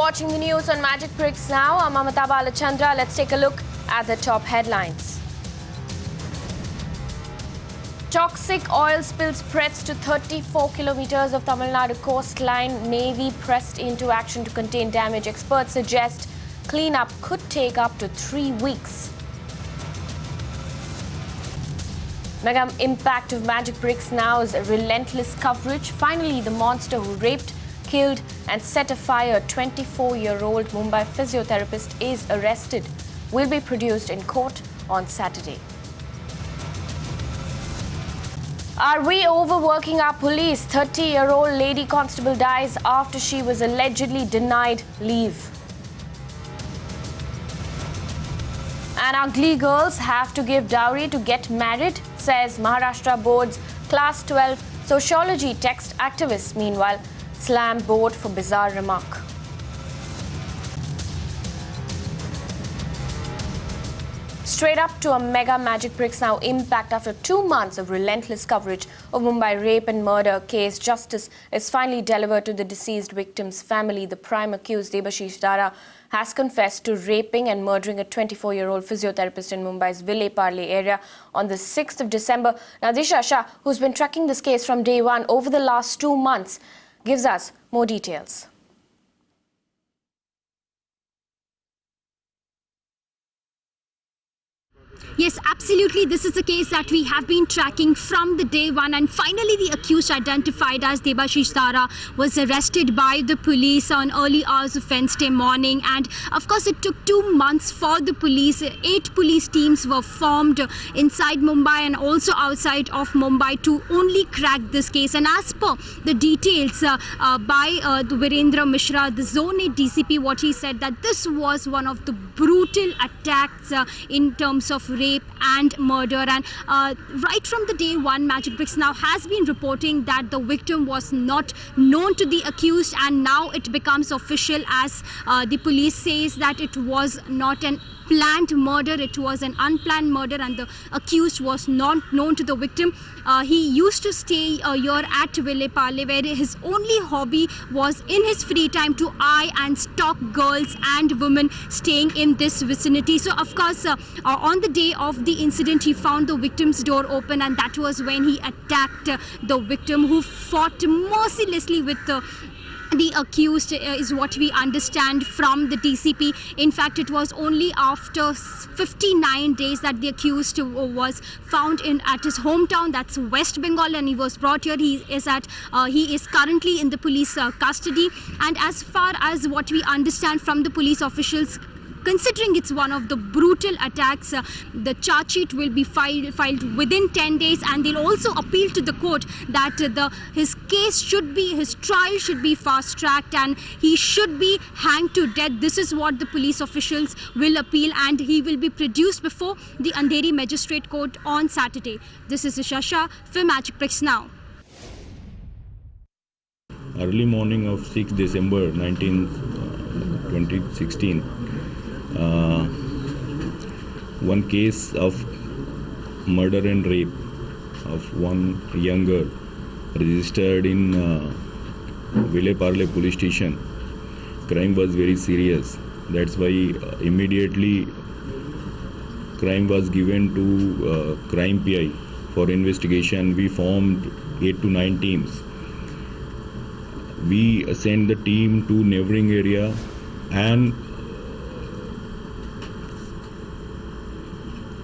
watching the news on Magic Bricks now. I'm Mamata Balachandra. Let's take a look at the top headlines. Toxic oil spill spreads to 34 kilometers of Tamil Nadu coastline. Navy pressed into action to contain damage. Experts suggest cleanup could take up to 3 weeks. Mega impact of Magic Bricks Now's relentless coverage. Finally, the monster who raped, killed and set afire a 24-year-old Mumbai physiotherapist is arrested. Will be produced in court on Saturday. Are we overworking our police? 30-year-old lady constable dies after she was allegedly denied leave. And ugly girls have to give dowry to get married, says Maharashtra Board's Class 12 sociology text activist. Meanwhile, slam board for bizarre remark. Straight up to a mega Magic Bricks Now impact after 2 months of relentless coverage of Mumbai rape and murder case. Justice is finally delivered to the deceased victim's family. The prime accused, Debashish Dara, has confessed to raping and murdering a 24-year-old physiotherapist in Mumbai's Ville Parle area on the 6th of December. Now, Disha Shah, who's been tracking this case from day one over the last 2 months, gives us more details. Yes, absolutely. This is a case that we have been tracking from the day one, and finally the accused, identified as Debashish Dara, was arrested by the police on early hours of Wednesday morning. And of course, it took 2 months for the police. 8 police teams were formed inside Mumbai and also outside of Mumbai to only crack this case. And as per the details by the Virendra Mishra, the Zone 8 DCP, what he said, that this was one of the brutal attacks in terms of rape and murder. And right from the day one, Magic Bricks Now has been reporting that the victim was not known to the accused, and now it becomes official as the police says that it was not an planned murder, it was an unplanned murder, and the accused was not known to the victim. He used to stay here at Ville Parle, where his only hobby was in his free time to eye and stalk girls and women staying in this vicinity. So of course, on the day of the incident, he found the victim's door open, and that was when he attacked the victim, who fought mercilessly with the accused, is what we understand from the DCP. In fact, it was only after 59 days that the accused was found at his hometown, that's West Bengal, and he was brought here. He is currently in the police custody. And as far as what we understand from the police officials, considering it's one of the brutal attacks, the charge sheet will be filed within 10 days, and they'll also appeal to the court that his trial should be fast-tracked and he should be hanged to death. This is what the police officials will appeal, and he will be produced before the Andheri Magistrate Court on Saturday. This is Disha Shah for Magic Bricks Now. Early morning of 6 December 2016, one case of murder and rape of one young girl registered in Ville Parle police station. Crime was very serious. That's why immediately crime was given to crime PI for investigation. We formed 8 to 9 teams. We sent the team to neighboring area and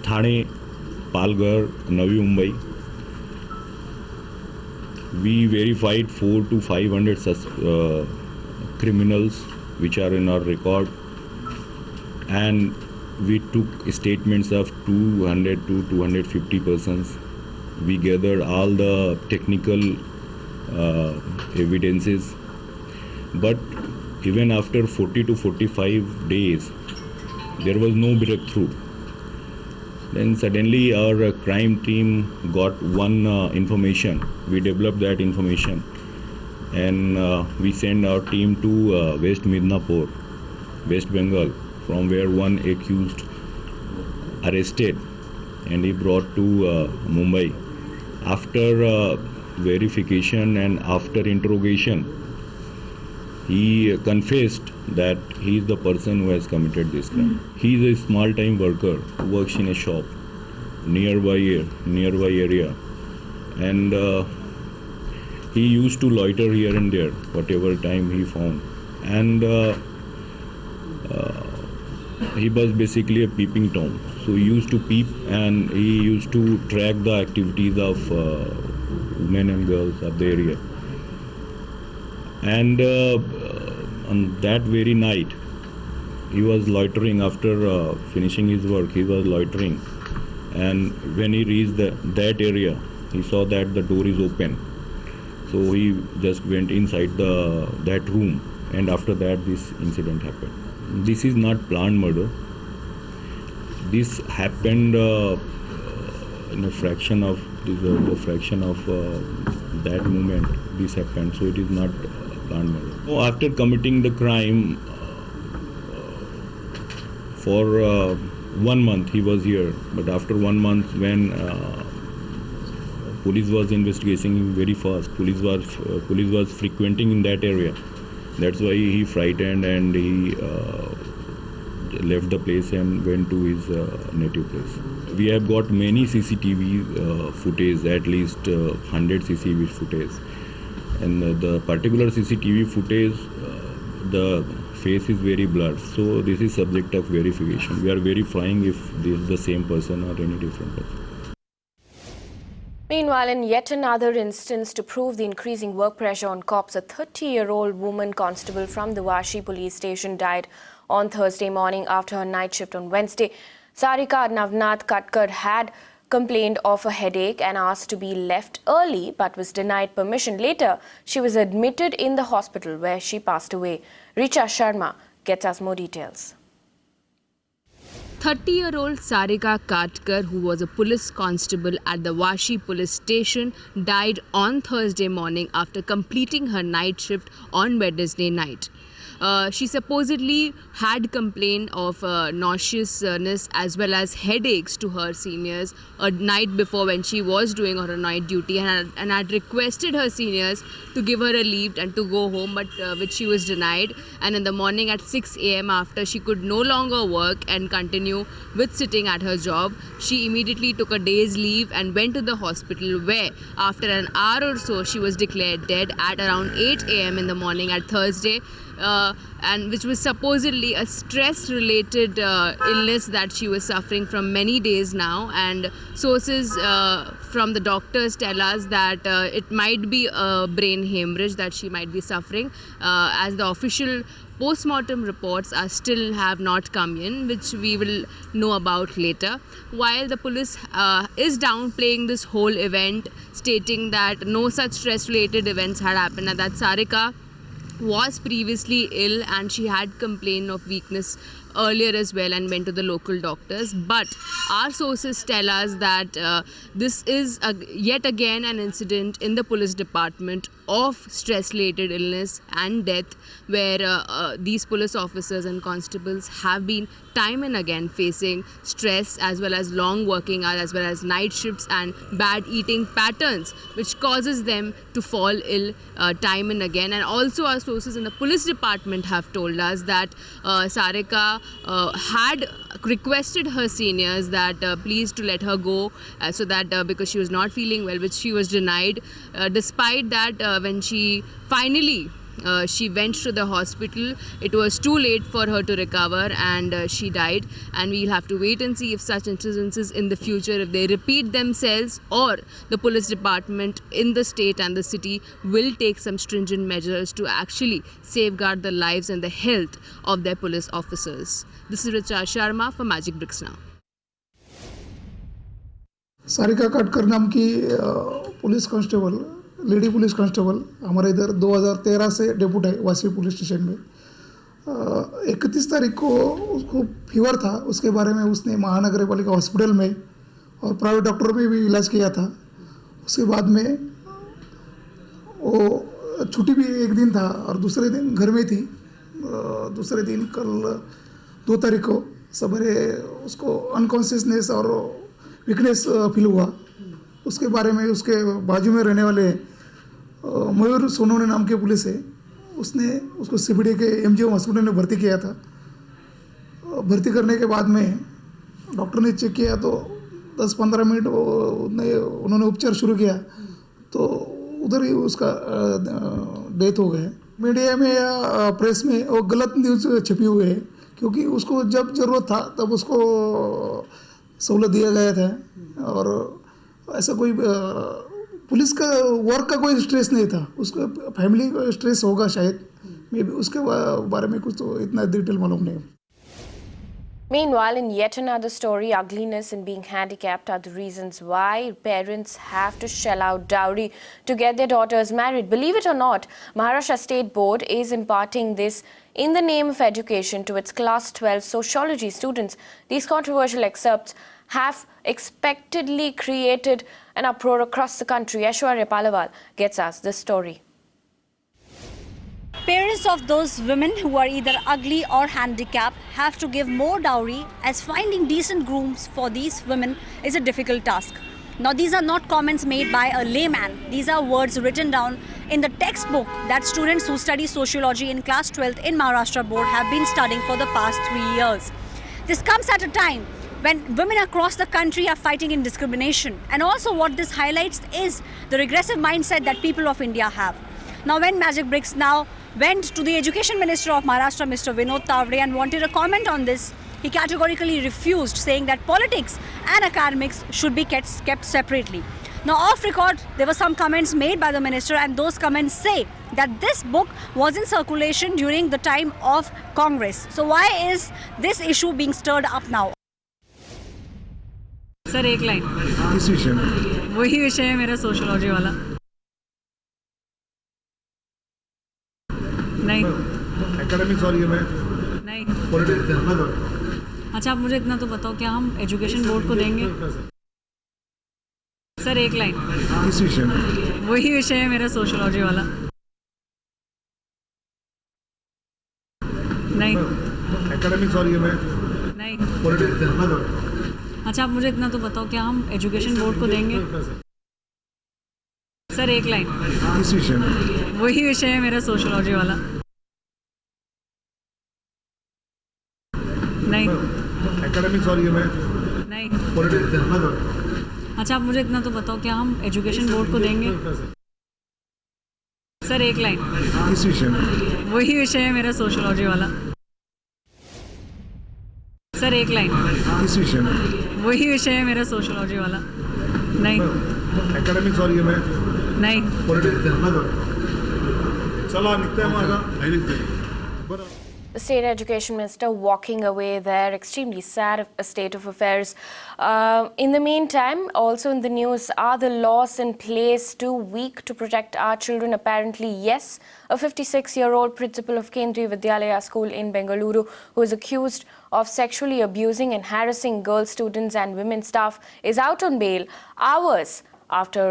Thane, Palghar, Navi Mumbai. We verified 400 to 500 criminals which are in our record, and we took statements of 200 to 250 persons. We gathered all the technical evidences, but even after 40 to 45 days, there was no breakthrough. Then suddenly our crime team got one information. We developed that information, and we sent our team to West Midnapur, West Bengal, from where one accused arrested, and he brought to Mumbai. After verification and after interrogation, he confessed that he is the person who has committed this crime. He is a small-time worker who works in a shop nearby area, and he used to loiter here and there whatever time he found, and he was basically a peeping Tom. So he used to peep, and he used to track the activities of women and girls of the area. And on that very night, he was loitering after finishing his work. He was loitering, and when he reached that area, he saw that the door is open. So he just went inside that room, and after that, this incident happened. This is not planned murder. This happened in a fraction of that moment. This happened, so it is not planned murder. After committing the crime, for 1 month he was here, but after 1 month, when police was investigating him very fast, police was frequenting in that area. That's why he frightened, and he left the place and went to his native place. We have got many CCTV footage, at least 100 CCTV footage. And the particular CCTV footage, the face is very blurred. So this is subject of verification. We are verifying if this is the same person or any different person. Meanwhile, in yet another instance to prove the increasing work pressure on cops, a 30-year-old woman constable from the Vashi police station died on Thursday morning after her night shift on Wednesday. Sarika Navnath Katkar had complained of a headache and asked to be left early but was denied permission. Later, she was admitted in the hospital where she passed away. Richa Sharma gets us more details. 30-year-old Sarika Katkar, who was a police constable at the Vashi police station, died on Thursday morning after completing her night shift on Wednesday night. She supposedly had complained of nauseousness as well as headaches to her seniors a night before when she was doing her night duty, and had requested her seniors to give her a leave and to go home, but which she was denied. And in the morning at 6 a.m. after she could no longer work and continue with sitting at her job, she immediately took a day's leave and went to the hospital, where after an hour or so she was declared dead at around 8 a.m. in the morning at Thursday. And which was supposedly a stress-related illness that she was suffering from many days now. And sources from the doctors tell us that it might be a brain hemorrhage that she might be suffering, as the official post-mortem reports still have not come in, which we will know about later. While the police is downplaying this whole event, stating that no such stress-related events had happened, and that Sarika was previously ill and she had complained of weakness earlier as well and went to the local doctors. But our sources tell us that this is yet again an incident in the police department of stress-related illness and death, where these police officers and constables have been time and again facing stress as well as long working hours as well as night shifts and bad eating patterns, which causes them to fall ill time and again. And also our sources in the police department have told us that Sarika had requested her seniors that please to let her go, so that because she was not feeling well, which she was denied. Despite that, when she finally she went to the hospital, it was too late for her to recover, and she died. And we'll have to wait and see if such incidences in the future, if they repeat themselves, or the police department in the state and the city will take some stringent measures to actually safeguard the lives and the health of their police officers. This is Richa Sharma for Magic Bricks Now. Sarika काटकर नाम की police constable, lady police constable हमारे इधर 2013 से depute है वासी police station में। 31 तारीख को उसको फीवर था, उसके बारे में उसने महानगर पालिका हॉस्पिटल में और प्राइवेट डॉक्टर में भी इलाज किया था। उसके बाद में वो छुट्टी भी एक दिन था और दूसरे दिन घर में थी। दूसरे दिन कल 2 तारीख को सवेरे उसको अनकॉन्शियसनेस और वीकनेस फील हुआ। उसके बारे में उसके बाजू में रहने वाले मयूर सोनोने नाम के पुलिस है, उसने उसको CBD के MGM हॉस्पिटल में भर्ती किया था। भर्ती करने के बाद में डॉक्टर ने चेक किया तो 10-15 मिनट उन्होंने उपचार शुरू किया तो उधर ही उसका डेथ हो गया। मीडिया में या प्रेस में वो गलत न्यूज़ छपी हुई है, क्योंकि उसको जब ज़रूरत था तब उसको सहूलत दिया गया था और ऐसा कोई पुलिस का वर्क का कोई स्ट्रेस नहीं था, उसको फैमिली का स्ट्रेस होगा शायद, मे बी उसके बारे में कुछ तो इतना डिटेल मालूम नहीं। Meanwhile, in yet another story, ugliness and being handicapped are the reasons why parents have to shell out dowry to get their daughters married. Believe it or not, Maharashtra State Board is imparting this in the name of education to its class 12 sociology students. These controversial excerpts have expectedly created an uproar across the country. Aishwarya Palawal gets us this story. Parents of those women who are either ugly or handicapped have to give more dowry, as finding decent grooms for these women is a difficult task. Now, these are not comments made by a layman. These are words written down in the textbook that students who study sociology in class 12th in Maharashtra Board have been studying for the past 3 years. This comes at a time when women across the country are fighting in discrimination. And also what this highlights is the regressive mindset that people of India have. Now, when Magic Bricks now went to the Education Minister of Maharashtra, Mr. Vinod Tavre, and wanted a comment on this, he categorically refused, saying that politics and academics should be kept separately. Now, off record, there were some comments made by the minister, and those comments say that this book was in circulation during the time of Congress. So why is this issue being stirred up now? Sir एक line किस विषय में? वही विषय है मेरा sociology वाला। नहीं एकेडमिक्स और ये में नहीं। पॉलिटिक्स। अच्छा, आप मुझे इतना तो बताओ, क्या हम एजुकेशन बोर्ड को देंगे? सर एक लाइन किस विषय में? वही विषय है मेरा सोशियोलॉजी वाला। नहीं एकेडमिक्स और ये में नहीं। पॉलिटिक्स। अच्छा, आप मुझे इतना तो बताओ, क्या हम एजुकेशन बोर्ड को देंगे? सर एक लाइन किस विषय में? वही विषय है मेरा सोशियोलॉजी वाला। नहीं एकेडमिक्स और ये में नहीं। पॉलिटिक्स। अच्छा, आप मुझे इतना तो बताओ, क्या हम एजुकेशन बोर्ड को देंगे? सर एक लाइन किस विषय में? वही विषय है मेरा सोशियोलॉजी वाला। सर एक लाइन किस विषय में? वही विषय है मेरा सोशियोलॉजी वाला। नहीं एकेडमिक्स और ये में नहीं। पॉलिटिक्स। चला निकते हैं हमारा। The State Education Minister walking away there, extremely sad state of affairs. In the meantime, also in the news, are the laws in place too weak to protect our children? Apparently, yes. A 56-year-old principal of Kendriya Vidyalaya School in Bengaluru, who is accused of sexually abusing and harassing girl students and women staff, is out on bail hours after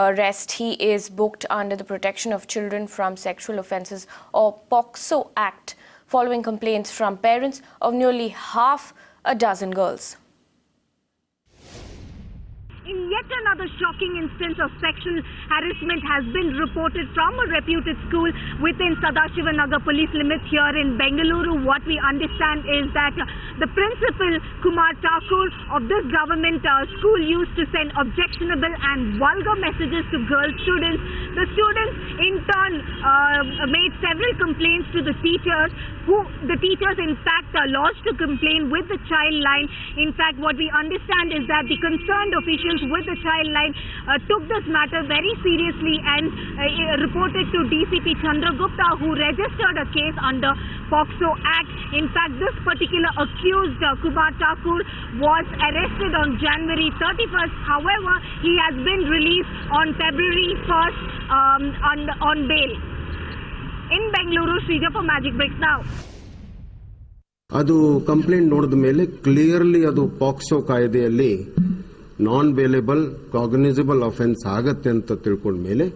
arrest. He is booked under the Protection of Children from Sexual Offences or POCSO Act, following complaints from parents of nearly half a dozen girls. In yet another shocking instance of sexual harassment has been reported from a reputed school within Sadashivanagar police limits here in Bengaluru. What we understand is that the principal, Kumar Thakur, of this government school used to send objectionable and vulgar messages to girl students. The students in turn made several complaints to the teachers, who the teachers in fact lodged to complain with the child line. In fact, what we understand is that the concerned officials with the child line took this matter very seriously and reported to DCP Chandragupta, who registered a case under POCSO Act. In fact, this particular accused, Kumar Thakur, was arrested on January 31st. However, he has been released on February 1st on bail. In Bengaluru, Srija for Magic Bricks now. ಅದು complaint ನೋಡಿದ ಮೇಲೆ clearly ಅದು POCSO ಕಾಯ್ದೆಯಲ್ಲಿ ನಾನ್ bailable cognisable offence ಆಗತ್ತೆ ಅಂತ ತಿಳ್ಕೊಂಡ ಮೇಲೆ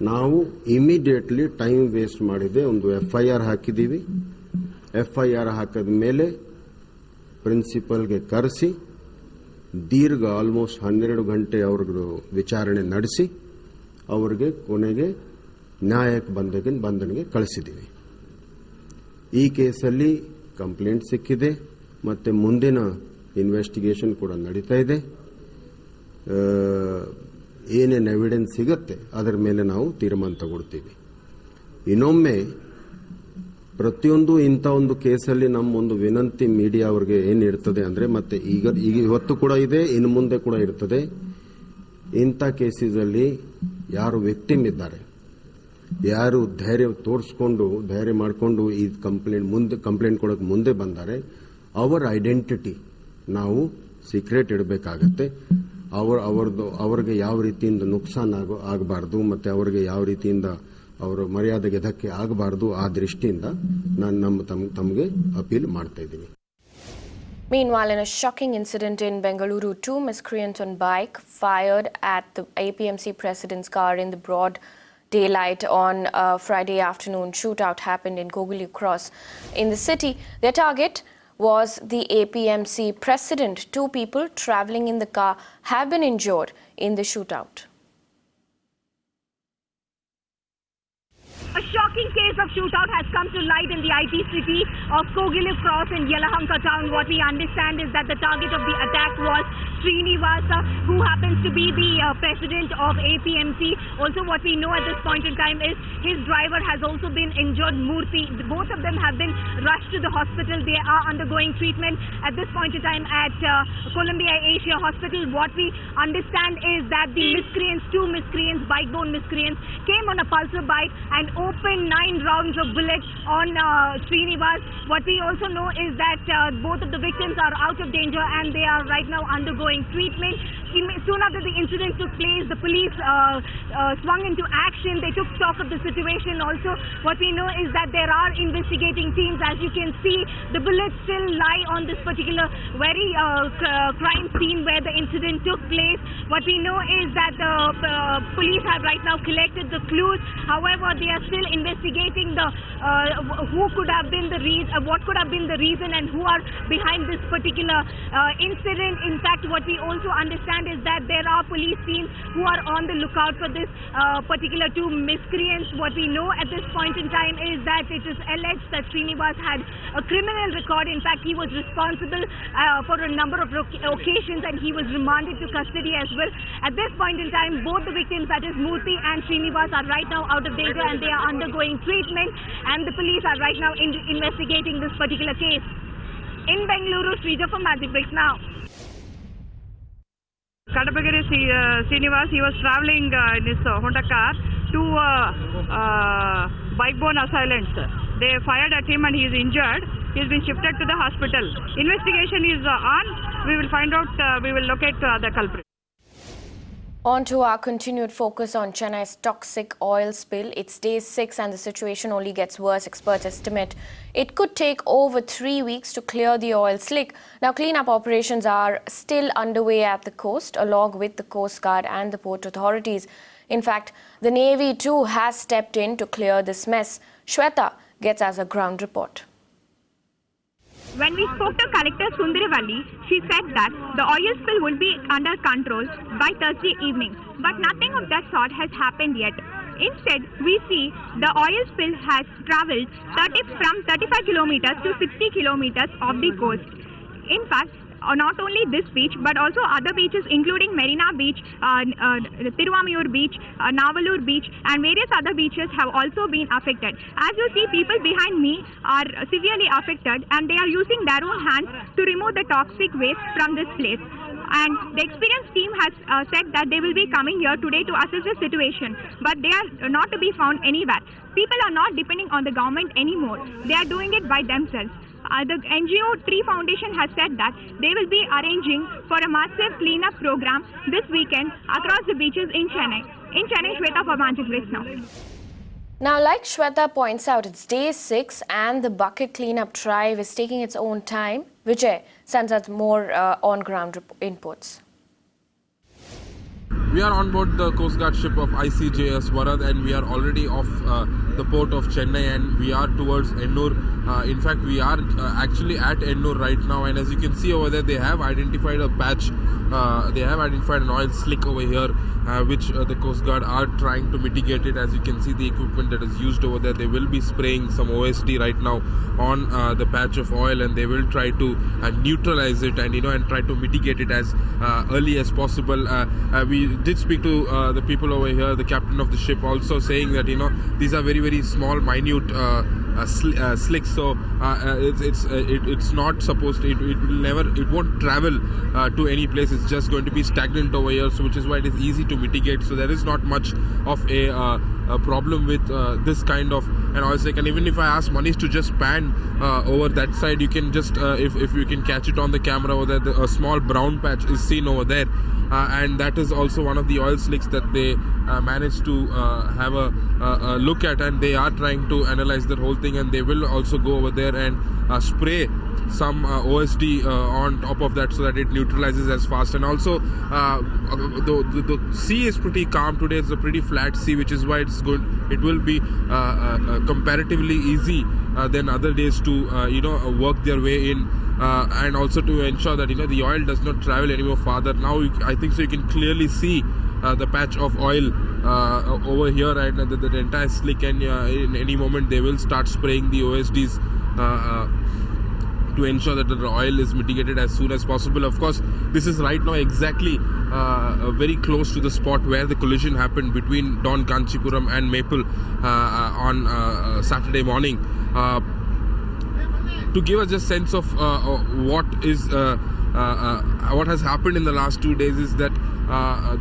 ನಾವು ಇಮಿಡಿಯೇಟ್ಲಿ ಟೈಮ್ ವೇಸ್ಟ್ ಮಾಡಿದೆ ಒಂದು FIR ಹಾಕಿದ್ದೀವಿ. FIR ಹಾಕಿದ ಮೇಲೆ ಪ್ರಿನ್ಸಿಪಲ್ಗೆ ಕರೆಸಿ ದೀರ್ಘ ಆಲ್ಮೋಸ್ಟ್ 12 ಗಂಟೆ ಅವ್ರದ್ದು ವಿಚಾರಣೆ ನಡೆಸಿ ಅವ್ರಿಗೆ ಕೊನೆಗೆ ನ್ಯಾಯಕ್ಕೆ ಬಂಧನಿಗೆ ಕಳಿಸಿದ್ದೀವಿ. ಈ ಕೇಸಲ್ಲಿ ಕಂಪ್ಲೇಂಟ್ ಸಿಕ್ಕಿದೆ ಮತ್ತು ಮುಂದಿನ ಇನ್ವೆಸ್ಟಿಗೇಷನ್ ಕೂಡ ನಡೀತಾ ಇದೆ. ಏನೇನು ಎವಿಡೆನ್ಸ್ ಸಿಗುತ್ತೆ ಅದರ ಮೇಲೆ ನಾವು ತೀರ್ಮಾನ ತಗೊಳ್ತೀವಿ. ಇನ್ನೊಮ್ಮೆ ಪ್ರತಿಯೊಂದು ಇಂಥ ಒಂದು ಕೇಸಲ್ಲಿ ನಮ್ಮ ಒಂದು ವಿನಂತಿ ಮೀಡಿಯಾ ಅವರಿಗೆ ಏನಿರ್ತದೆ ಅಂದರೆ, ಮತ್ತೆ ಈಗ ಇವತ್ತು ಕೂಡ ಇದೆ, ಇನ್ನು ಮುಂದೆ ಕೂಡ ಇರ್ತದೆ, ಇಂಥ ಕೇಸಲ್ಲಿ ಯಾರು ವಿಕ್ಟಿಮ್ ಇದ್ದಾರೆ, ಯಾರು ಧೈರ್ಯ ತೋರಿಸ್ಕೊಂಡು ಧೈರ್ಯ ಮಾಡಿಕೊಂಡು ಈ ಕಂಪ್ಲೇಂಟ್ ಕೊಡೋಕೆ ಮುಂದೆ ಬಂದರೆ ಅವರ ಐಡೆಂಟಿಟಿ ನಾವು ಸೀಕ್ರೆಟ್ ಇಡಬೇಕಾಗತ್ತೆ. ಅವ್ರಿಗೆ ಯಾವ ರೀತಿಯಿಂದ ನುಕ್ಸಾನ್ ಆಗಬಾರ್ದು ಮತ್ತು ಅವರಿಗೆ ಯಾವ ರೀತಿಯಿಂದ ಅವರ ಮರ್ಯಾದೆಗೆ ಧಕ್ಕೆ ಆಗಬಾರ್ದು, ಆ ದೃಷ್ಟಿಯಿಂದ ನಾನು ತಮಗೆ ಅಪೀಲ್ ಮಾಡ್ತಾ ಇದ್ದೀನಿ. Meanwhile, in a shocking incident in Bengaluru, 2 miscreants on bike fired at the APMC president's car in the broad daylight on Friday afternoon. Shootout happened in Goguli Cross in the city. Their target was the APMC president. 2 people travelling in the car have been injured in the shootout. A shocking case of shootout has come to light in the IT city of Kogili Cross in Yelahanka town. What we understand is that the target of the attack was Srinivasa, who happens to be the president of APMC. Also, what we know at this point in time is his driver has also been injured, Murthy. Both of them have been rushed to the hospital. They are undergoing treatment at this point in time at Columbia Asia Hospital. What we understand is that the miscreants, 2 miscreants, bike-borne miscreants, came on a pulsar bike and opened 9 rounds of bullets on Srinivas. What we also know is that both of the victims are out of danger and they are right now undergoing treatment. Soon after the incident took place, the police swung into action. They took stock of the situation. Also, what we know is that there are investigating teams. As you can see, the bullets still lie on this particular very crime scene where the incident took place. What we know is that the police have right now collected the clues. However, they are still investigating the who could have been the reason, what could have been the reason, and who are behind this particular incident. In fact, what we also understand is that there are police teams who are on the lookout for this particular 2 miscreants. What we know at this point in time is that it is alleged that Srinivas had a criminal record. In fact, he was responsible for a number of occasions and he was remanded to custody as well. At this point in time, both the victims, that is Murthy and Srinivas, are right now out of danger and they are undergoing treatment, and the police are right now investigating this particular case. In Bengaluru, Srija for Magic Bricks now. Kadapagiri Srinivas, he was travelling in his Honda car. 2 bike-borne assailants. They fired at him and he is injured. He has been shifted to the hospital. Investigation is on. We will find out, we will locate the culprit. On to our continued focus on Chennai's toxic oil spill. It's day 6 and the situation only gets worse. Experts estimate it could take over 3 weeks to clear the oil slick. Now, cleanup operations are still underway at the coast, along with the Coast Guard and the port authorities. In fact, the Navy too has stepped in to clear this mess. Shweta gets us a ground report. When we spoke to Collector Sundarivalli, she said that the oil spill would be under control by Thursday evening. But nothing of that sort has happened yet. Instead, we see the oil spill has travelled from 35 kilometers to 60 kilometers off the coast. In fact, not only this beach but also other beaches including Marina Beach, Tiruvamiyur Beach, Navalur Beach and various other beaches have also been affected. As you see, people behind me are severely affected and they are using their own hands to remove the toxic waste from this place. And the experienced team has said that they will be coming here today to assess the situation, but they are not to be found anywhere. People are not depending on the government anymore. They are doing it by themselves. The NGO Tree Foundation has said that they will be arranging for a massive cleanup program this weekend across the beaches in Chennai. In Chennai, Shweta for Magic Bricks now. Now, like Shweta points out, it's day 6 and the bucket cleanup drive is taking its own time. Vijay sends us more on-ground inputs. We are on board the Coast Guard ship of ICJS Varad, and we are already off the port of Chennai, and we are towards Ennur. In fact, we are actually at Ennur right now, and as you can see over there, they have identified a patch. They have identified an oil slick over here, which the Coast Guard are trying to mitigate it. As you can see, the equipment that is used over there, they will be spraying some OSD right now on the patch of oil, and they will try to neutralize it and and try to mitigate it as early as possible. We did speak to the people over here, the captain of the ship, also saying that these are very small, minute slicks, so it's not supposed to, it won't travel to any place. It's just going to be stagnant over here, so which is why it is easy to mitigate. So there is not much of a problem with this kind of an oil slick. And even if I ask Manish to just pan over that side, you can just if you can catch it on the camera over there, a small brown patch is seen over there, and that is also one of the oil slicks that they managed to have a look at, and they are trying to analyze the whole thing, and they will also go over there and spray some OSD on top of that so that it neutralizes as fast. And also the sea is pretty calm today. It's a pretty flat sea, which is why it's good. It will be comparatively easy than other days to work their way in, and also to ensure that the oil does not travel any more farther. Now I think so you can clearly see the patch of oil over here, and the entire slick, and in any moment they will start spraying the OSDs to ensure that the oil is mitigated as soon as possible. Of course, this is right now exactly very close to the spot where the collision happened between Don Kanchipuram and Maple on Saturday morning. To give us a sense of what has happened in the last 2 days is that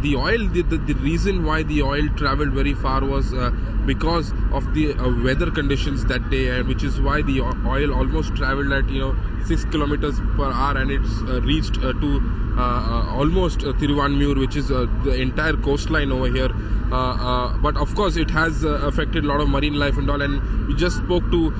the oil, the reason why the oil traveled very far was because of the weather conditions that day, and which is why the oil almost traveled at 6 kilometers per hour, and it's reached to almost Thiruvanmiyur, which is the entire coastline over here. But of course it has affected a lot of marine life and all, and we just spoke to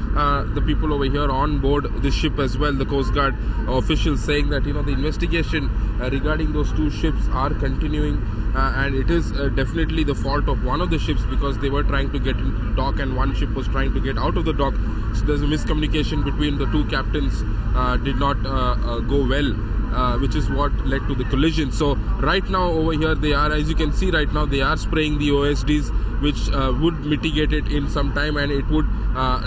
the people over here on board the ship as well, the Coast Guard officials, saying that the investigation regarding those two ships are continuing, and it is definitely the fault of one of the ships, because they were trying to get into dock and one ship was trying to get out of the dock. So there's a miscommunication between the two captains, did not go well, which is what led to the collision. So right now over here they are, as you can see right now, they are spraying the OSDs, which would mitigate it in some time, and it would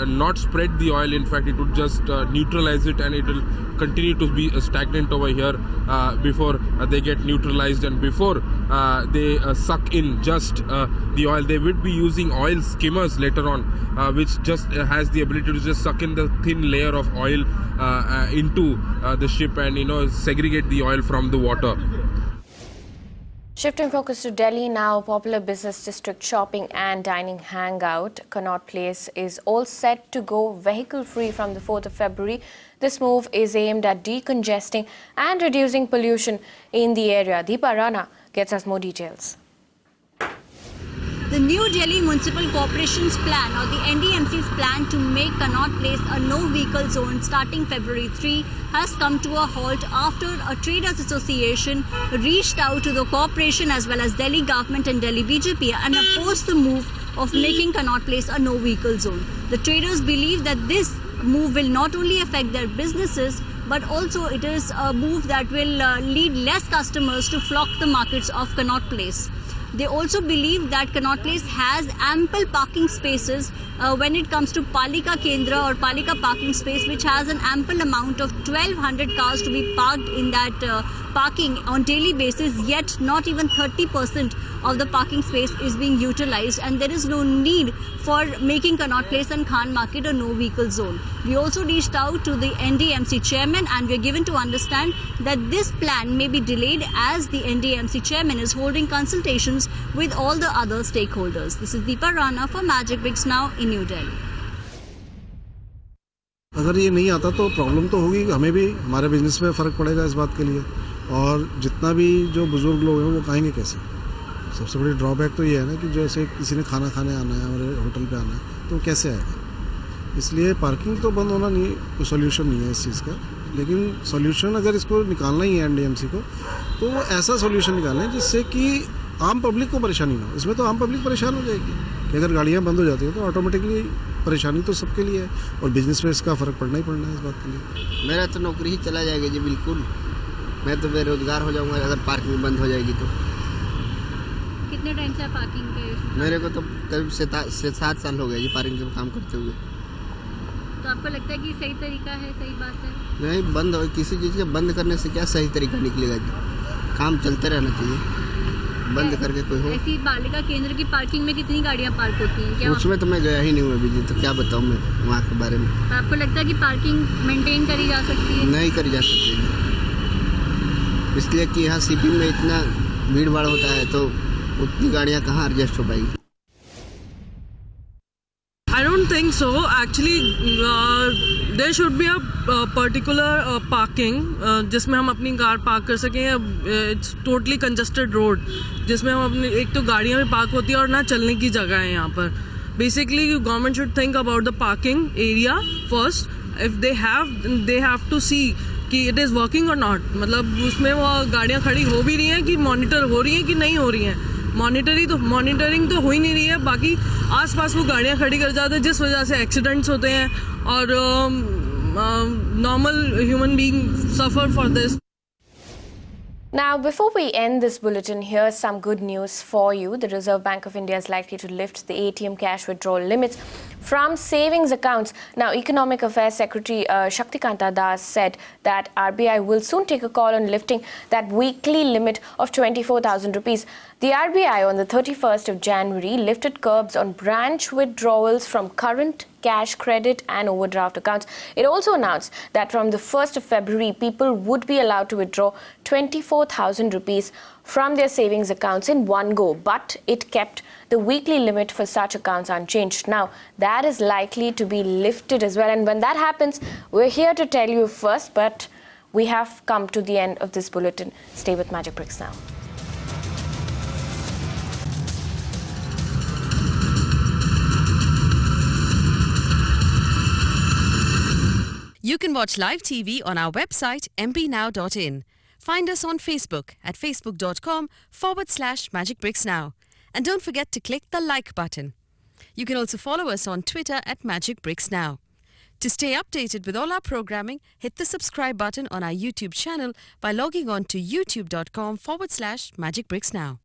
not spread the oil. In fact, it would just neutralize it, and it will continue to be stagnant over here before they get neutralized, and before they suck in just the oil. They would be using oil skimmers later on, which just has the ability to just suck in the thin layer of oil into the ship and segregate the oil from the water. Shifting focus to Delhi now, popular business district shopping and dining hangout Connaught Place is all set to go vehicle-free from the 4th of February. This move is aimed at decongesting and reducing pollution in the area. Deepa Rana gets us more details. The New Delhi Municipal Corporation's plan, or the NDMC's plan to make Connaught Place a no-vehicle zone starting February 3 has come to a halt after a traders association reached out to the corporation as well as Delhi government and Delhi BJP and opposed the move of making Connaught Place a no-vehicle zone. The traders believe that this move will not only affect their businesses, but also it is a move that will lead less customers to flock the markets of Connaught Place. They also believe that Connaught Place has ample parking spaces when it comes to Palika Kendra or Palika parking space, which has an ample amount of 1200 cars to be parked in that parking on daily basis, yet not even 30% of the parking space is being utilized, and there is no need for making Connaught Place and Khan Market a no-vehicle zone. We also reached out to the NDMC chairman, and we are given to understand that this plan may be delayed as the NDMC chairman is holding consultations with all the other stakeholders. This is Deepa Rana for Magic Bricks Now in New Delhi. अगर ये नहीं आता तो problem तो होगी, हमें भी हमारे बिजनेस में फ़र्क पड़ेगा इस बात के लिए, और जितना भी जो बुज़ुर्ग लोग हैं वो खाएंगे कैसे। सबसे बड़ी ड्रॉबैक तो ये है ना कि जैसे किसी ने खाना खाने आना है और होटल पे आना है तो कैसे आएगा। इसलिए पार्किंग तो बंद होना नहीं कोई सोल्यूशन नहीं है इस चीज़ का, लेकिन सोल्यूशन अगर इसको निकालना ही है एनडीएमसी को तो वो ऐसा सोल्यूशन निकालें जिससे कि आम पब्लिक को परेशानी ना हो। इसमें तो आम पब्लिक परेशान हो जाएगी कि अगर गाड़ियाँ बंद हो जाती हैं तो ऑटोमेटिकली परेशानी तो सबके लिए है और बिजनेस में इसका फ़र्क पड़ना ही पड़ना है इस बात के लिए। मेरा तो नौकरी ही चला जाएगा जी, बिल्कुल। मैं तो बेरोजगार हो जाऊंगा अगर पार्किंग बंद हो जाएगी तो। कितने टाइम से आप पार्किंग के? मेरे को तो करीब 7 साल हो गए जी पार्किंग का काम करते हुए। तो आपको लगता है कि सही तरीका है, सही बात है? नहीं, बंद हो किसी चीज़ के बंद करने से क्या सही तरीका निकलेगा जी, काम चलते रहना चाहिए, बंद करके कोई हो। ऐसी बालिका केंद्र की पार्किंग में कितनी गाड़ियाँ पार्क होती हैं क्या? उसमें तो मैं गया ही नहीं हूँ अभी जी, तो क्या बताऊँ मैं वहाँ के बारे में। तो आपको लगता है कि पार्किंग मेंटेन करी जा सकती है? नहीं करी जा सकती जी, इसलिए कि यहाँ सिटी में इतना भीड़ भाड़ होता है तो उतनी गाड़ियाँ कहाँ एडजस्ट हो पाएगी। I don't think so. Actually, there should be a particular parking जिसमें हम अपनी कार पार्क कर सकें. It's totally congested road जिसमें हम अपनी एक तो गाड़ियाँ भी पार्क होती है और ना चलने की जगह है यहाँ पर. Basically, government should think about the parking area first. If they have to see कि it is working or not. मतलब उसमें वो गाड़ियाँ खड़ी हो भी रही हैं कि मॉनिटर हो रही हैं कि नहीं हो रही हैं. मॉनिटरिंग तो हो ही नहीं रही है. बाकी आसपास वो गाड़ियाँ खड़ी कर जाते हैं जिस वजह से एक्सीडेंट्स होते हैं और normal human being suffer for this. Now, before we end this bulletin, here's some good news for you. The Reserve Bank of India is likely to lift the ATM cash withdrawal limits from savings accounts. Now, Economic Affairs Secretary Shaktikanta Das said that RBI will soon take a call on lifting that weekly limit of 24,000 rupees. The RBI on the 31st of January lifted curbs on branch withdrawals from current cash, credit and overdraft accounts. It also announced that from the 1st of February, people would be allowed to withdraw 24,000 rupees from their savings accounts in one go, but it kept the weekly limit for such accounts unchanged. Now, that is likely to be lifted as well, and when that happens, we're here to tell you first, but we have come to the end of this bulletin. Stay with Magic Bricks now. You can watch live TV on our website mpnow.in. Find us on Facebook at facebook.com/magicbricksnow. And don't forget to click the like button. You can also follow us on Twitter at magicbricksnow. To stay updated with all our programming, hit the subscribe button on our YouTube channel by logging on to youtube.com/magicbricksnow.